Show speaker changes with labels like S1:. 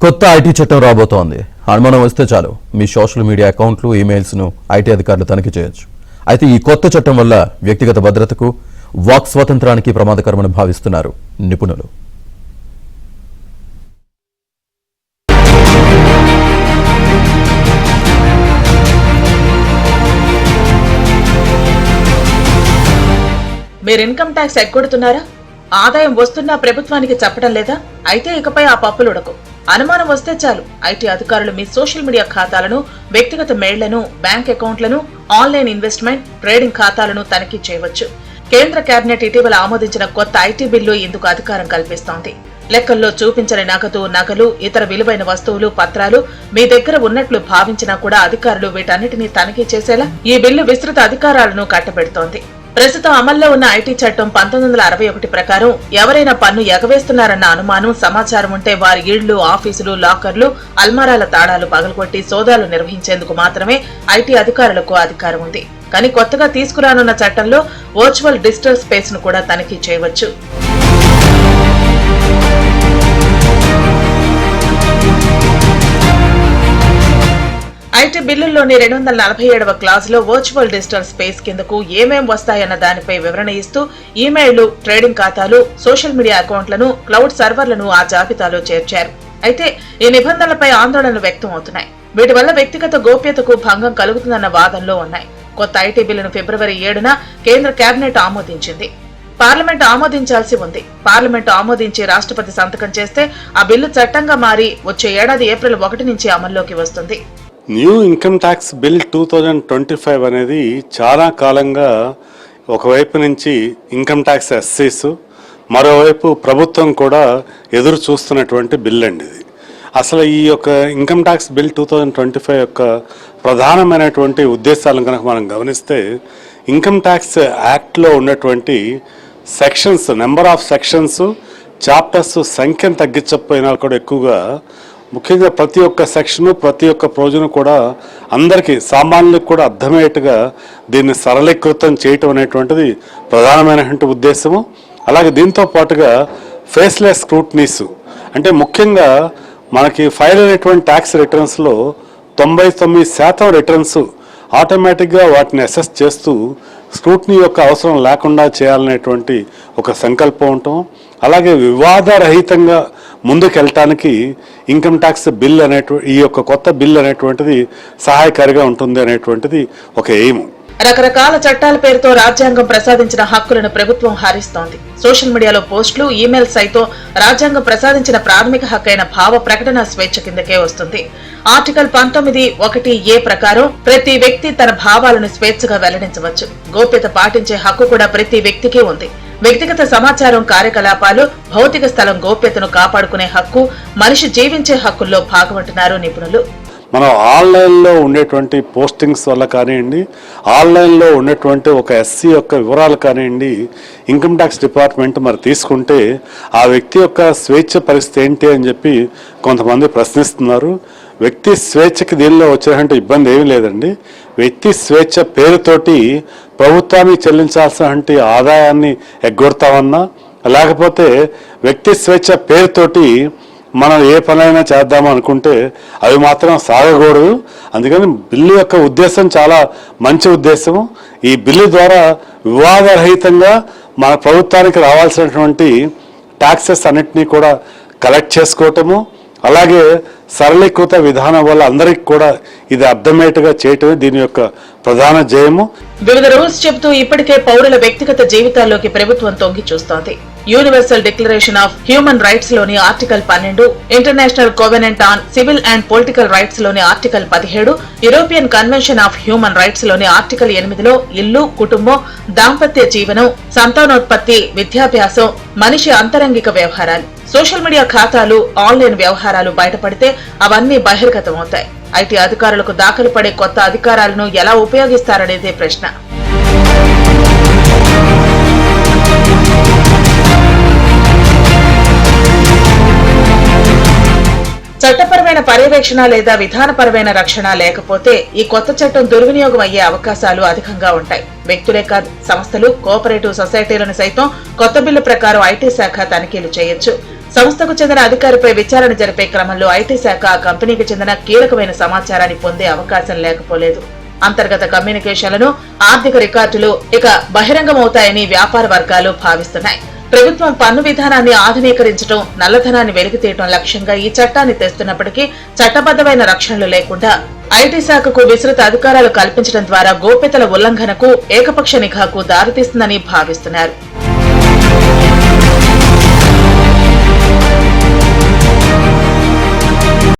S1: కొత్త ఐటీ చట్టం రాబోతోంది. అనుమానం వస్తే చాలు మీ సోషల్ మీడియా అకౌంట్లు, ఈమెయిల్స్ను ఐటీ అధికారులు తనిఖీ చేయొచ్చు. అయితే ఈ కొత్త చట్టం వల్ల వ్యక్తిగత భద్రతకు, వాక్ స్వాతంత్రానికి ప్రమాదకరమని భావిస్తున్నారు నిపుణులు.
S2: మీరు ఇన్కమ్ ట్యాక్స్ ఎగ్గొడుతున్నారా? ఆదాయం వస్తున్నా ప్రభుత్వానికి చెప్పడం లేదా? అయితే ఇకపై ఆ పప్పులు ఉడకు. అనుమానం వస్తే చాలు ఐటీ అధికారులు మీ సోషల్ మీడియా ఖాతాలను, వ్యక్తిగత మెయిళ్లను, బ్యాంక్ అకౌంట్లను, ఆన్లైన్ ఇన్వెస్ట్మెంట్, ట్రేడింగ్ ఖాతాలను తనిఖీ చేయవచ్చు. కేంద్ర కేబినెట్ ఇటీవల ఆమోదించిన కొత్త ఐటీ బిల్లు ఇందుకు అధికారం కల్పిస్తోంది. లెక్కల్లో చూపించని నగదు, నగలు, ఇతర విలువైన వస్తువులు, పత్రాలు మీ దగ్గర ఉన్నట్లు భావించినా కూడా అధికారులు వీటన్నిటినీ తనిఖీ చేసేలా ఈ బిల్లు విస్తృత అధికారాలను కట్టబెడుతోంది. ప్రస్తుతం అమల్లో ఉన్న ఐటీ చట్టం 1961 ప్రకారం ఎవరైనా పన్ను ఎగవేస్తున్నారన్న అనుమానం, సమాచారం ఉంటే వారి ఇళ్లు, ఆఫీసులు, లాకర్లు, అల్మారాల తాళాలు పగలగొట్టి సోదాలు నిర్వహించేందుకు మాత్రమే ఐటీ అధికారులకు అధికారం ఉంది. కానీ కొత్తగా తీసుకురానున్న చట్టంలో వర్చువల్ డిజిటల్ స్పేస్ ను కూడా తనిఖీ చేయవచ్చు. ఐటీ బిల్లుల్లోని 247వ క్లాజులో వర్చువల్ డిజిటల్ స్పేస్ కిందకు ఏమేం వస్తాయన్న దానిపై వివరణ ఇస్తూ ఈమెయిళ్లు, ట్రేడింగ్ ఖాతాలు, సోషల్ మీడియా అకౌంట్లను, క్లౌడ్ సర్వర్లను ఆ జాబితాలో చేర్చారు. అయితే ఈ నిబంధనలపై ఆందోళనలు వ్యక్తం అవుతున్నాయి. వీటి వల్ల వ్యక్తిగత గోప్యతకు భంగం కలుగుతుందన్న వాదనలో ఉన్నాయి. కొత్త ఐటీ బిల్లును ఫిబ్రవరి 7న కేంద్ర కేబినెట్ ఆమోదించింది. పార్లమెంట్ ఆమోదించాల్సి ఉంది. పార్లమెంట్ ఆమోదించి రాష్ట్రపతి సంతకం చేస్తే ఆ బిల్లు చట్టంగా మారి వచ్చే ఏడాది ఏప్రిల్ 1 నుంచి అమల్లోకి వస్తుంది.
S3: న్యూ ఇన్కమ్ ట్యాక్స్ బిల్ 2025 అనేది చాలా కాలంగా ఒకవైపు నుంచి ఇన్కమ్ ట్యాక్స్ ఎస్సీస్, మరోవైపు ప్రభుత్వం కూడా ఎదురు చూస్తున్నటువంటి బిల్ అండి ఇది. అసలు ఈ యొక్క ఇన్కమ్ ట్యాక్స్ బిల్ 2025 యొక్క ప్రధానమైనటువంటి ఉద్దేశాలను కనుక మనం గమనిస్తే, ఇన్కమ్ ట్యాక్స్ యాక్ట్లో ఉన్నటువంటి sections, number of sections, chapters సంఖ్యను తగ్గించకపోయినా కూడా ఎక్కువగా, ముఖ్యంగా ప్రతి ఒక్క సెక్షను, ప్రతి ఒక్క ప్రొవిజన్ కూడా అందరికీ, సామాన్యులకు కూడా అర్థమయ్యేట్టుగా దీన్ని సరళీకృతం చేయటం అనేటువంటిది ప్రధానమైనటువంటి ఉద్దేశము. అలాగే దీంతో పాటుగా ఫేస్లెస్ స్క్రూటనీస్, అంటే ముఖ్యంగా మనకి ఫైల్ అయినటువంటి ట్యాక్స్ రిటర్న్స్లో 99% రిటర్న్స్ ఆటోమేటిక్గా వాటిని అసెస్ చేస్తూ స్క్రూటనీ యొక్క అవసరం లేకుండా చేయాలనేటువంటి ఒక సంకల్పం ఉండటం, అలాగే వివాదరహితంగా ముందుకెళ్ళటానికి ఇన్కమ్ ట్యాక్స్ బిల్ ఈ యొక్క కొత్త బిల్ అనేటువంటిది సహాయకారిగా ఉంటుంది అనేటువంటిది ఒక ఎయిమ్.
S2: రకరకాల చట్టాల పేరుతో రాజ్యాంగం ప్రసాదించిన హక్కులను ప్రభుత్వం హరిస్తోంది. సోషల్ మీడియాలో పోస్టులు, ఈమెయిల్ సైతం రాజ్యాంగం ప్రసాదించిన ప్రాథమిక హక్కైన భావ ప్రకటన స్వేచ్ఛ కిందకే వస్తుంది. ఆర్టికల్ 19(1)(a) ప్రకారం ప్రతి వ్యక్తి తన భావాలను స్వేచ్ఛగా వెల్లడించవచ్చు. గోప్యత పాటించే హక్కు కూడా ప్రతి వ్యక్తికి ఉంది. వ్యక్తిగత సమాచారం, కార్యకలాపాలు, భౌతిక స్థలం గోప్యతను కాపాడుకునే హక్కు మనిషి జీవించే హక్కుల్లో భాగమంటున్నారు నిపుణులు.
S3: మనం ఆన్లైన్లో ఉండేటువంటి పోస్టింగ్స్ వల్ల కానివ్వండి, ఆన్లైన్లో ఉన్నటువంటి ఒక ఎస్సీ యొక్క వివరాలు కానివ్వండి, ఇన్కమ్ ట్యాక్స్ డిపార్ట్మెంట్ మరి తీసుకుంటే ఆ వ్యక్తి యొక్క స్వేచ్ఛ పరిస్థితి ఏంటి అని చెప్పి కొంతమంది ప్రశ్నిస్తున్నారు. వ్యక్తి స్వేచ్ఛకి దీనిలో వచ్చేటువంటి ఇబ్బంది ఏమీ లేదండి. వ్యక్తి స్వేచ్ఛ పేరుతోటి ప్రభుత్వానికి చెల్లించాల్సినటువంటి ఆదాయాన్ని ఎగ్గొడతామన్నా, లేకపోతే వ్యక్తి స్వేచ్ఛ పేరుతోటి మనం ఏ పనైనా చేద్దాం అనుకుంటే అవి మాత్రం సాగకూడదు. అందుకని బిల్లు యొక్క ఉద్దేశం చాలా మంచి ఉద్దేశము. ఈ బిల్లు ద్వారా వివాదరహితంగా మన ప్రభుత్వానికి రావాల్సినటువంటి ట్యాక్సెస్ అన్నిటినీ కూడా కలెక్ట్ చేసుకోవటము, అలాగే సరళీకృత విధానం వల్ల అందరికి కూడా ఇది అర్థమయ్యేట్టుగా చేయటమే దీని యొక్క ప్రధాన జయము.
S2: వివిధ రూల్స్ చెబుతూ ఇప్పటికే పౌరుల వ్యక్తిగత జీవితాల్లోకి ప్రభుత్వం తొంగి చూస్తోంది. Universal declaration of human rights లోని article 12, international covenant on civil and political rights లోని article 17, European convention of human rights లోని ఆర్టికల్ 8లో ఇల్లు, కుటుంబం, దాంపత్య జీవనం, సంతానోత్పత్తి, విద్యాభ్యాసం, మనిషి అంతరంగిక వ్యవహారాలు, సోషల్ మీడియా ఖాతాలు, ఆన్లైన్ వ్యవహారాలు బయటపడితే అవన్నీ బహిర్గతమవుతాయి. ఐటీ అధికారులకు దాఖలు పడే కొత్త అధికారాలను ఎలా ఉపయోగిస్తారనేదే ప్రశ్న. చట్టపరమైన పర్యవేక్షణ లేదా విధానపరమైన రక్షణ లేకపోతే ఈ కొత్త చట్టం దుర్వినియోగం అయ్యే అవకాశాలు అధికంగా ఉంటాయి. వ్యక్తులే కాదు, సంస్థలు, కోఆపరేటివ్ సొసైటీలను సైతం కొత్త బిల్లు ప్రకారం ఐటీ శాఖ తనిఖీలు చేయొచ్చు. సంస్థకు చెందిన అధికారిపై విచారణ జరిపే క్రమంలో ఐటీ శాఖ ఆ కంపెనీకి చెందిన కీలకమైన సమాచారాన్ని పొందే అవకాశం లేకపోలేదు. అంతర్గత కమ్యూనికేషన్లను, ఆర్థిక రికార్డులు ఇక బహిరంగమవుతాయని వ్యాపార వర్గాలు భావిస్తున్నాయి. ప్రభుత్వం పన్ను విధానాన్ని ఆధునీకరించడం, నల్లధనాన్ని వెలికితీయడం లక్ష్యంగా ఈ చట్టాన్ని తెస్తున్నప్పటికీ చట్టబద్దమైన రక్షణలు లేకుండా ఐటీ శాఖకు విస్తృత అధికారాలు కల్పించడం ద్వారా గోప్యతల ఉల్లంఘనకు, ఏకపక్ష నిఘాకు దారితీస్తుందని భావిస్తున్నారు.